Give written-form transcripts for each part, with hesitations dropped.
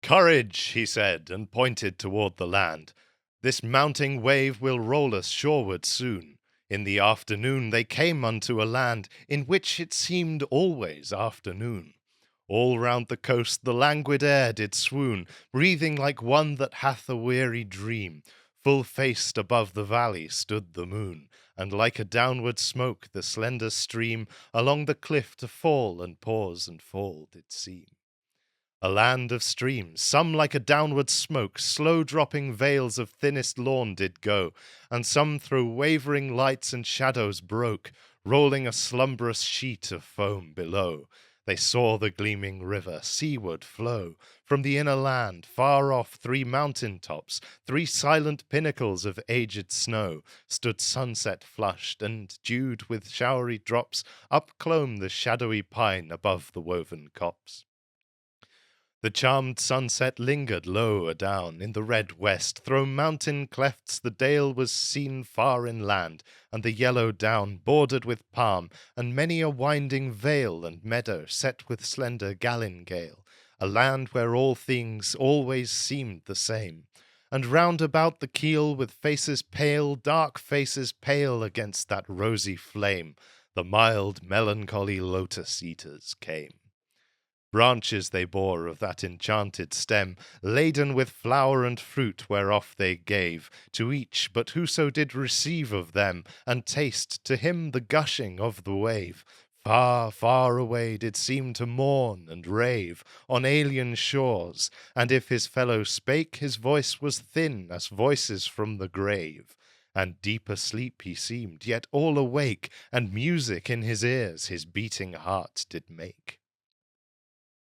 "Courage," he said, and pointed toward the land. "This mounting wave will roll us shoreward soon." In the afternoon they came unto a land in which it seemed always afternoon. All round the coast the languid air did swoon, breathing like one that hath a weary dream. Full-faced above the valley stood the moon, and like a downward smoke the slender stream along the cliff to fall and pause and fall did seem. A land of streams, some like a downward smoke, slow dropping veils of thinnest lawn did go, and some through wavering lights and shadows broke, rolling a slumberous sheet of foam below. They saw the gleaming river seaward flow. From the inner land, far off, 3 mountain tops, 3 silent pinnacles of aged snow, stood sunset flushed, and dewed with showery drops, upclomb the shadowy pine above the woven copse. The charmed sunset lingered low adown in the red west. Thro' mountain clefts the dale was seen far inland, and the yellow down bordered with palm, and many a winding vale and meadow set with slender galingale, a land where all things always seemed the same. And round about the keel with faces pale, dark faces pale against that rosy flame, the mild melancholy Lotos Eaters came. Branches they bore of that enchanted stem, laden with flower and fruit, whereof they gave to each but whoso did receive of them, and taste to him the gushing of the wave. Far, far away did seem to mourn and rave on alien shores, and if his fellow spake, his voice was thin as voices from the grave. And deep asleep he seemed, yet all awake, and music in his ears his beating heart did make.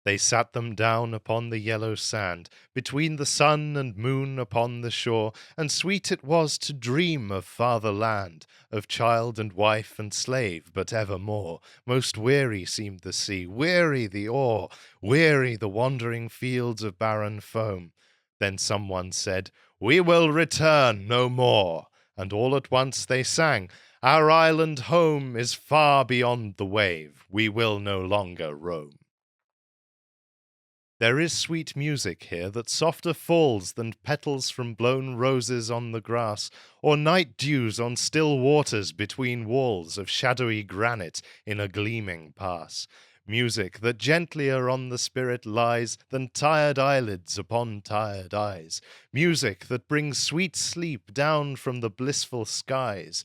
They sat them down upon the yellow sand, between the sun and moon upon the shore, and sweet it was to dream of fatherland, of child and wife and slave, but evermore most weary seemed the sea, weary the oar, weary the wandering fields of barren foam. Then someone said, "We will return no more," and all at once they sang, "Our island home is far beyond the wave, we will no longer roam." There is sweet music here that softer falls than petals from blown roses on the grass, or night dews on still waters between walls of shadowy granite in a gleaming pass. Music that gentlier on the spirit lies than tired eyelids upon tired eyes. Music that brings sweet sleep down from the blissful skies.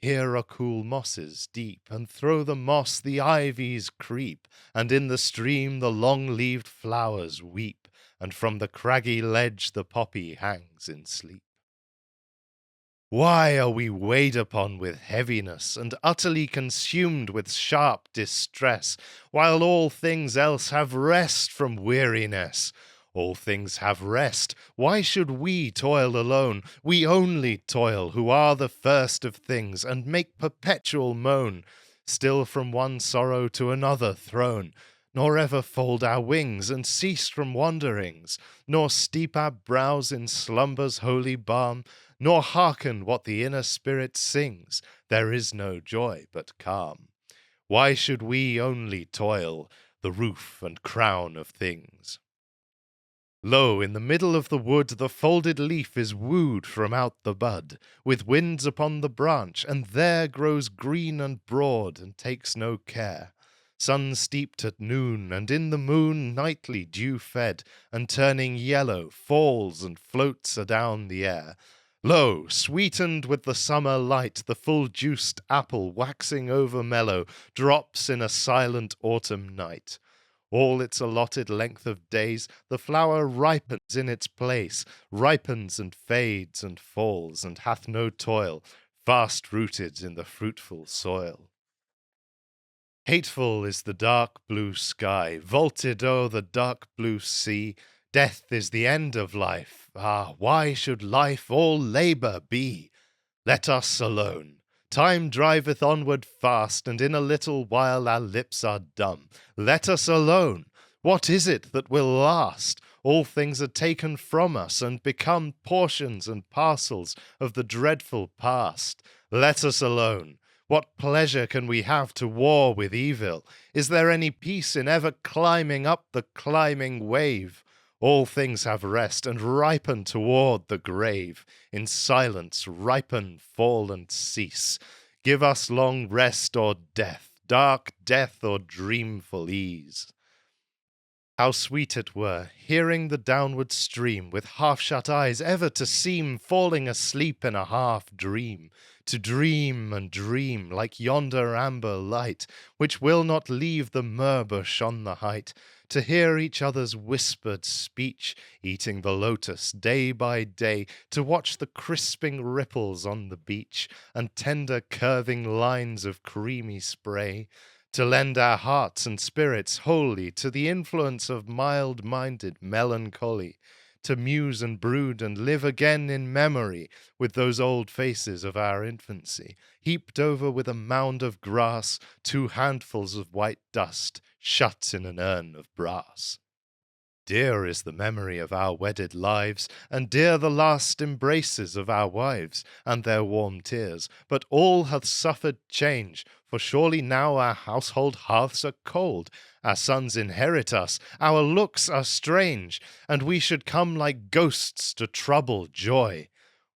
Here are cool mosses deep, and through the moss the ivies creep, and in the stream the long-leaved flowers weep, and from the craggy ledge the poppy hangs in sleep. Why are we weighed upon with heaviness, and utterly consumed with sharp distress, while all things else have rest from weariness? All things have rest. Why should we toil alone? We only toil, who are the first of things, and make perpetual moan, still from one sorrow to another thrown, nor ever fold our wings, and cease from wanderings, nor steep our brows in slumber's holy balm, nor hearken what the inner spirit sings. There is no joy but calm. Why should we only toil, the roof and crown of things? Lo, in the middle of the wood the folded leaf is wooed from out the bud, with winds upon the branch, and there grows green and broad, and takes no care. Sun steeped at noon, and in the moon nightly dew-fed, and turning yellow, falls and floats adown the air. Lo, sweetened with the summer light, the full-juiced apple, waxing over mellow, drops in a silent autumn night. All its allotted length of days, the flower ripens in its place, ripens and fades and falls, and hath no toil, fast rooted in the fruitful soil. Hateful is the dark blue sky, vaulted o'er the dark blue sea. Death is the end of life. Ah, why should life all labour be? Let us alone. Time driveth onward fast, and in a little while our lips are dumb. Let us alone. What is it that will last? All things are taken from us, and become portions and parcels of the dreadful past. Let us alone. What pleasure can we have to war with evil? Is there any peace in ever climbing up the climbing wave? All things have rest and ripen toward the grave. In silence ripen, fall, and cease. Give us long rest or death, dark death or dreamful ease. How sweet it were, hearing the downward stream, with half-shut eyes ever to seem falling asleep in a half-dream, to dream and dream like yonder amber light, which will not leave the myrrh-bush on the height, to hear each other's whispered speech, eating the lotus day by day, to watch the crisping ripples on the beach, and tender curving lines of creamy spray, to lend our hearts and spirits wholly to the influence of mild-minded melancholy, to muse and brood and live again in memory with those old faces of our infancy, heaped over with a mound of grass, 2 handfuls of white dust, shut in an urn of brass. Dear is the memory of our wedded lives, and dear the last embraces of our wives, and their warm tears. But all hath suffered change, for surely now our household hearths are cold, our sons inherit us, our looks are strange, and we should come like ghosts to trouble joy.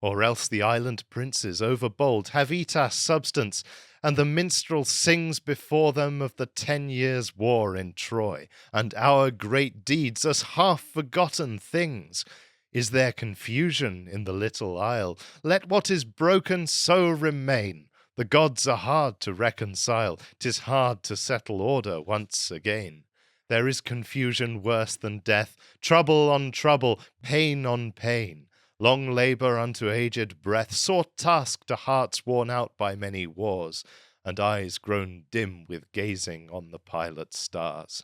Or else the island princes overbold have eat our substance, and the minstrel sings before them of the 10 years' war in Troy, and our great deeds as half-forgotten things. Is there confusion in the little isle? Let what is broken so remain. The gods are hard to reconcile, 'tis hard to settle order once again. There is confusion worse than death, trouble on trouble, pain on pain. Long labour unto aged breath, sore task to hearts worn out by many wars, and eyes grown dim with gazing on the pilot stars.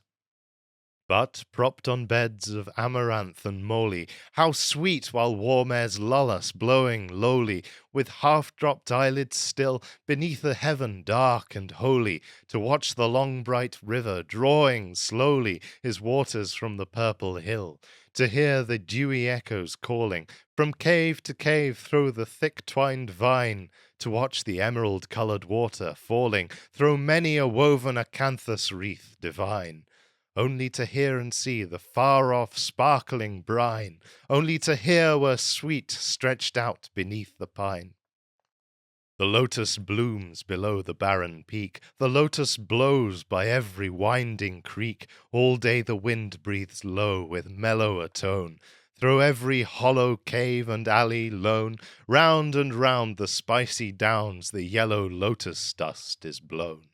But, propped on beds of amaranth and moly, how sweet while warm airs lull us, blowing lowly, with half-dropped eyelids still, beneath a heaven dark and holy, to watch the long bright river drawing slowly his waters from the purple hill, to hear the dewy echoes calling from cave to cave through the thick-twined vine, to watch the emerald-coloured water falling through many a woven acanthus wreath divine. Only to hear and see the far-off sparkling brine, only to hear were sweet stretched out beneath the pine. The lotus blooms below the barren peak, the lotus blows by every winding creek, all day the wind breathes low with mellower tone, through every hollow cave and alley lone, round and round the spicy downs the yellow lotus dust is blown.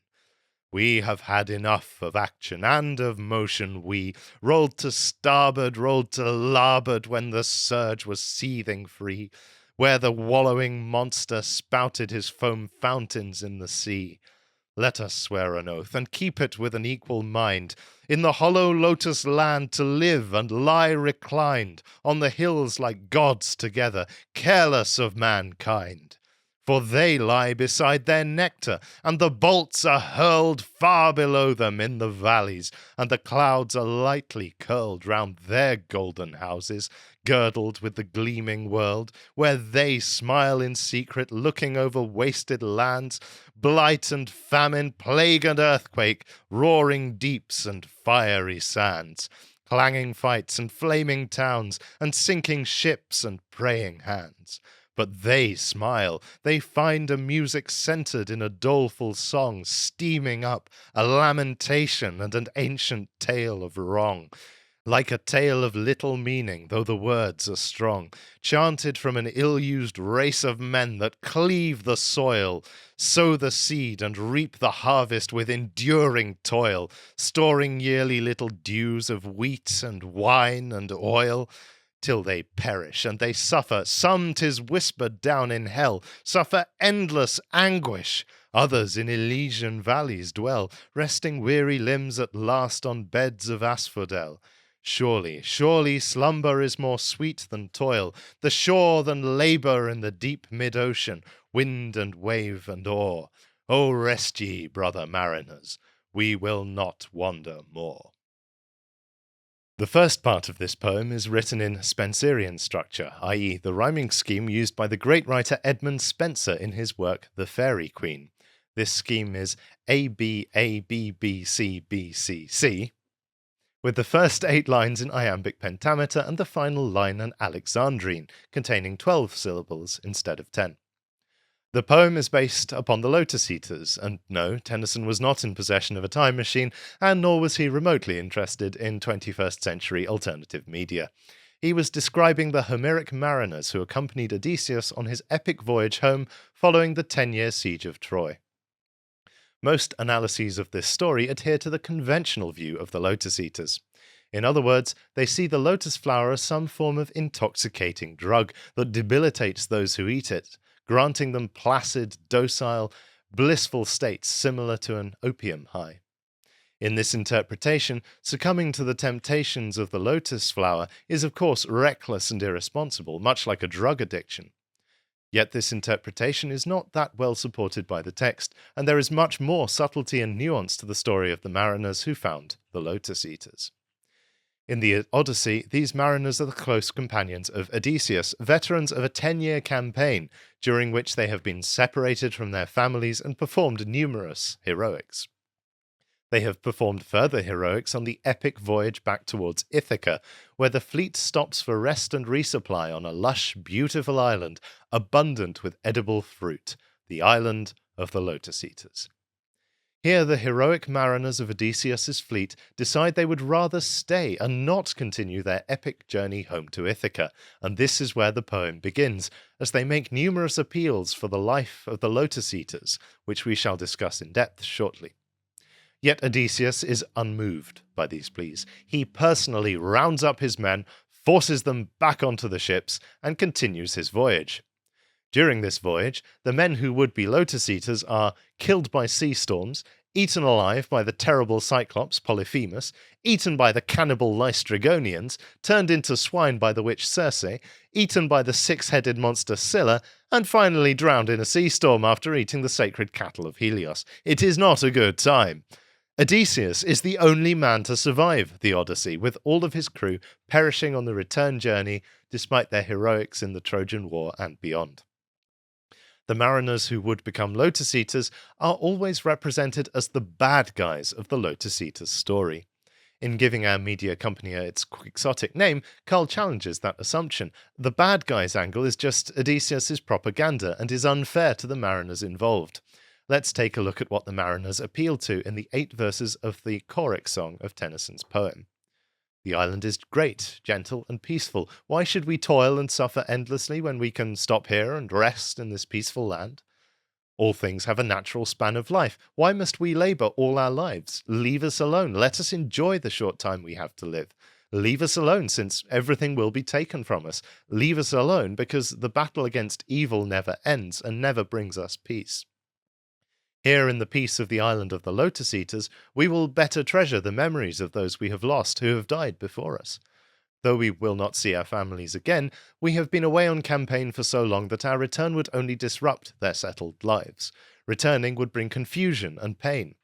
We have had enough of action and of motion, we rolled to starboard, rolled to larboard when the surge was seething free, where the wallowing monster spouted his foam fountains in the sea. Let us swear an oath, and keep it with an equal mind, in the hollow lotus land to live and lie reclined, on the hills like gods together, careless of mankind. For they lie beside their nectar, and the bolts are hurled far below them in the valleys, and the clouds are lightly curled round their golden houses, girdled with the gleaming world, where they smile in secret, looking over wasted lands, blight and famine, plague and earthquake, roaring deeps and fiery sands, clanging fights and flaming towns, and sinking ships and praying hands. But they smile, they find a music centred in a doleful song, steaming up a lamentation and an ancient tale of wrong, like a tale of little meaning, though the words are strong, chanted from an ill-used race of men that cleave the soil, sow the seed and reap the harvest with enduring toil, storing yearly little dews of wheat and wine and oil, till they perish, and they suffer, some 'tis whispered down in hell, suffer endless anguish, others in Elysian valleys dwell, resting weary limbs at last on beds of asphodel. Surely, surely slumber is more sweet than toil, the shore than labour in the deep mid-ocean, wind and wave and oar. O rest ye, brother mariners, we will not wander more. The first part of this poem is written in Spenserian structure, i.e. the rhyming scheme used by the great writer Edmund Spenser in his work The Faerie Queene. This scheme is A, B, A, B, B, C, B, C, C, with the first 8 lines in iambic pentameter and the final line an alexandrine, containing 12 syllables instead of 10. The poem is based upon the Lotos Eaters, and no, Tennyson was not in possession of a time machine, and nor was he remotely interested in 21st century alternative media. He was describing the Homeric mariners who accompanied Odysseus on his epic voyage home following the 10-year siege of Troy. Most analyses of this story adhere to the conventional view of the Lotos Eaters. In other words, they see the lotus flower as some form of intoxicating drug that debilitates those who eat it, granting them placid, docile, blissful states similar to an opium high. In this interpretation, succumbing to the temptations of the lotus flower is of course reckless and irresponsible, much like a drug addiction. Yet this interpretation is not that well supported by the text, and there is much more subtlety and nuance to the story of the mariners who found the Lotos Eaters. In the Odyssey, these mariners are the close companions of Odysseus, veterans of a 10-year campaign, during which they have been separated from their families and performed numerous heroics. They have performed further heroics on the epic voyage back towards Ithaca, where the fleet stops for rest and resupply on a lush, beautiful island, abundant with edible fruit, the island of the Lotos Eaters. Here the heroic mariners of Odysseus's fleet decide they would rather stay and not continue their epic journey home to Ithaca, and this is where the poem begins, as they make numerous appeals for the life of the Lotos Eaters, which we shall discuss in depth shortly. Yet Odysseus is unmoved by these pleas. He personally rounds up his men, forces them back onto the ships, and continues his voyage. During this voyage, the men who would be Lotos Eaters are killed by sea storms, eaten alive by the terrible Cyclops Polyphemus, eaten by the cannibal Lystrigonians, turned into swine by the witch Circe, eaten by the 6-headed monster Scylla, and finally drowned in a sea storm after eating the sacred cattle of Helios. It is not a good time. Odysseus is the only man to survive the Odyssey, with all of his crew perishing on the return journey despite their heroics in the Trojan War and beyond. The mariners who would become Lotos Eaters are always represented as the bad guys of the Lotos Eaters story. In giving our media company its quixotic name, Carl challenges that assumption. The bad guys angle is just Odysseus' propaganda and is unfair to the mariners involved. Let's take a look at what the mariners appeal to in the 8 verses of the choric song of Tennyson's poem. The island is great, gentle, and peaceful. Why should we toil and suffer endlessly when we can stop here and rest in this peaceful land? All things have a natural span of life. Why must we labour all our lives? Leave us alone. Let us enjoy the short time we have to live. Leave us alone, since everything will be taken from us. Leave us alone, because the battle against evil never ends and never brings us peace. Here in the peace of the island of the Lotos Eaters, we will better treasure the memories of those we have lost who have died before us. Though we will not see our families again, we have been away on campaign for so long that our return would only disrupt their settled lives. Returning would bring confusion and pain.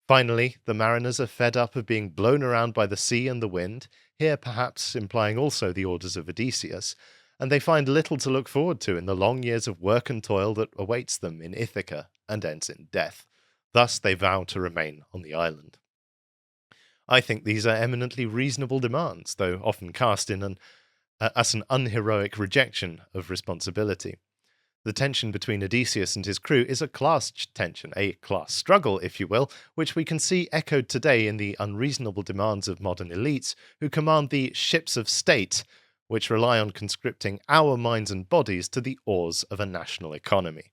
Finally, the mariners are fed up of being blown around by the sea and the wind, here perhaps implying also the orders of Odysseus, and they find little to look forward to in the long years of work and toil that awaits them in Ithaca and ends in death. Thus they vow to remain on the island. I think these are eminently reasonable demands, though often cast in as an unheroic rejection of responsibility. The tension between Odysseus and his crew is a class tension, a class struggle, if you will, which we can see echoed today in the unreasonable demands of modern elites who command the ships of state, which rely on conscripting our minds and bodies to the oars of a national economy.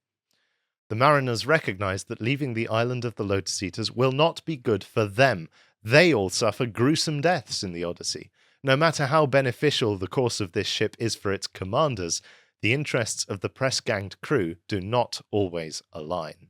The mariners recognize that leaving the island of the Lotos Eaters will not be good for them. They all suffer gruesome deaths in the Odyssey. No matter how beneficial the course of this ship is for its commanders, the interests of the press-ganged crew do not always align.